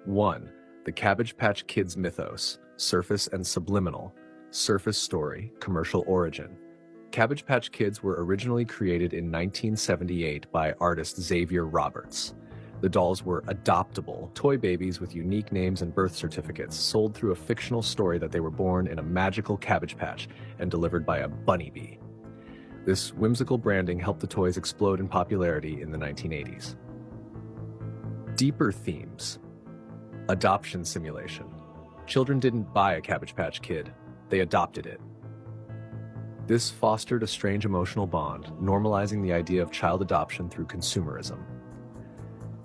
1. The Cabbage Patch Kids mythos, surface and subliminal. Surface story, commercial origin. Cabbage Patch Kids were originally created in 1978 by artist Xavier Roberts. The dolls were adoptable, toy babies with unique names and birth certificates, sold through a fictional story that they were born in a magical cabbage patch and delivered by a bunny bee. This whimsical branding helped the toys explode in popularity in the 1980s. Deeper themes. Adoption simulation. Children didn't buy a Cabbage Patch Kid, they adopted it. This fostered a strange emotional bond, normalizing the idea of child adoption through consumerism.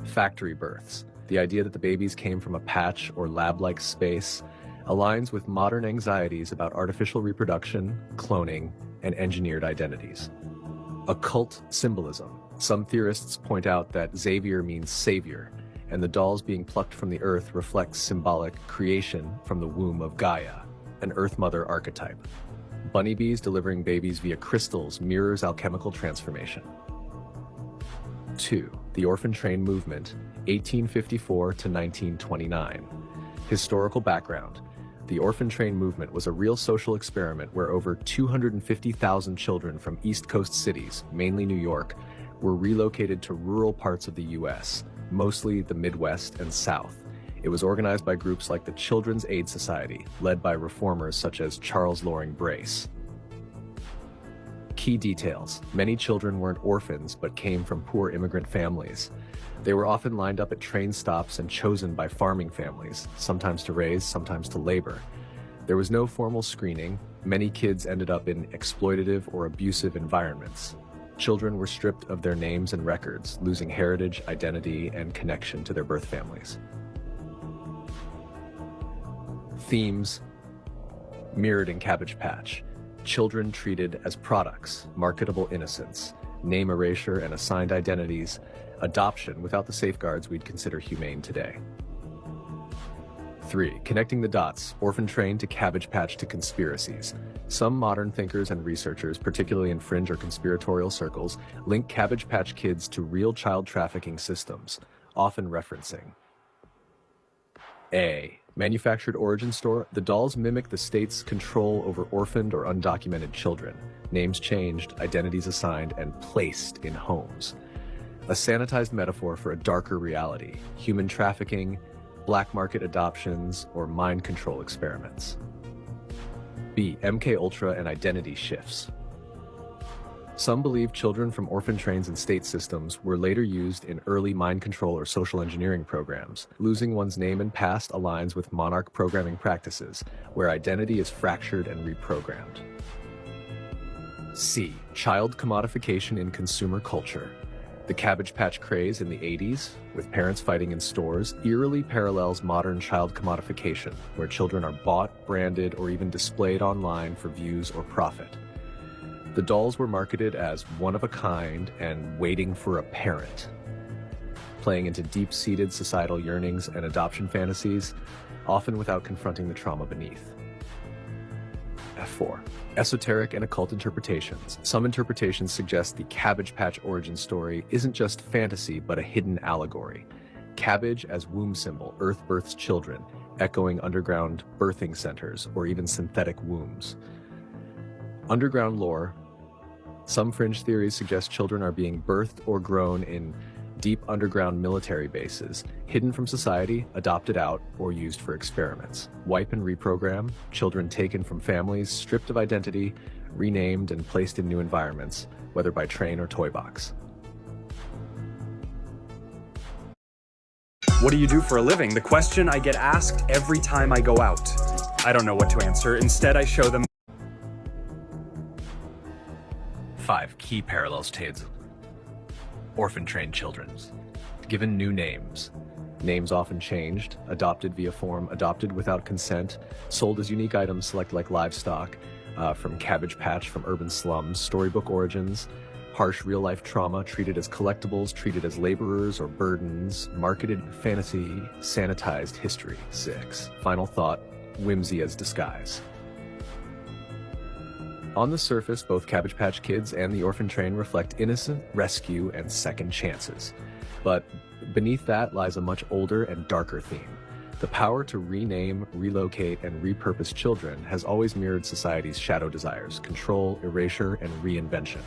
Factory births. The idea that the babies came from a patch or lab-like space aligns with modern anxieties about artificial reproduction, cloning, and engineered identities. Occult symbolism. Some theorists point out that Xavier means savior, and the dolls being plucked from the earth reflects symbolic creation from the womb of Gaia, an Earth Mother archetype. Bunnybees delivering babies via crystals mirrors alchemical transformation. 2. The Orphan Train Movement, 1854 to 1929. Historical background. The Orphan Train Movement was a real social experiment where over 250,000 children from East Coast cities, mainly New York, were relocated to rural parts of the U.S., mostly the Midwest and South. It was organized by groups like the Children's Aid Society, led by reformers such as Charles Loring Brace. Key details. Many children weren't orphans, but came from poor immigrant families. They were often lined up at train stops and chosen by farming families, sometimes to raise, sometimes to labor. There was no formal screening. Many kids ended up in exploitative or abusive environments. Children were stripped of their names and records, losing heritage, identity, and connection to their birth families. Themes mirrored in Cabbage Patch. Children treated as products, marketable innocence, name erasure and assigned identities, adoption without the safeguards we'd consider humane today. 3. Connecting the dots, Orphan Train to Cabbage Patch to conspiracies. Some modern thinkers and researchers, particularly in fringe or conspiratorial circles, link Cabbage Patch Kids to real child trafficking systems, often referencing A. Manufactured origin story. The dolls mimic the state's control over orphaned or undocumented children, names changed, identities assigned, and placed in homes. A sanitized metaphor for a darker reality, human trafficking, black market adoptions, or mind control experiments. B. MK Ultra and identity shifts. Some believe children from orphan trains and state systems were later used in early mind control or social engineering programs. Losing one's name and past aligns with monarch programming practices, where identity is fractured and reprogrammed. C. Child commodification in consumer culture. The Cabbage Patch craze in the 80s, with parents fighting in stores, eerily parallels modern child commodification, where children are bought, branded, or even displayed online for views or profit. The dolls were marketed as one of a kind and waiting for a parent, playing into deep-seated societal yearnings and adoption fantasies, often without confronting the trauma beneath. F4. Esoteric and occult interpretations. Some interpretations suggest the Cabbage Patch origin story isn't just fantasy, but a hidden allegory. Cabbage as womb symbol, Earth births children, echoing underground birthing centers or even synthetic wombs. Underground lore. Some fringe theories suggest children are being birthed or grown in deep underground military bases, hidden from society, adopted out, or used for experiments. Wipe and reprogram, children taken from families, stripped of identity, renamed and placed in new environments, whether by train or toy box. What do you do for a living? The question I get asked every time I go out. I don't know what to answer. Instead, I show them 5 key parallels to orphan trained children. Given new names. Names often changed, adopted via form, adopted without consent, sold as unique items select like livestock, from Cabbage Patch, from urban slums, storybook origins, harsh real-life trauma, treated as collectibles, treated as laborers or burdens, marketed fantasy, sanitized history. 6. Final thought, whimsy as disguise. On the surface, both Cabbage Patch Kids and the Orphan Train reflect innocent, rescue, and second chances. But beneath that lies a much older and darker theme. The power to rename, relocate, and repurpose children has always mirrored society's shadow desires: control, erasure, and reinvention.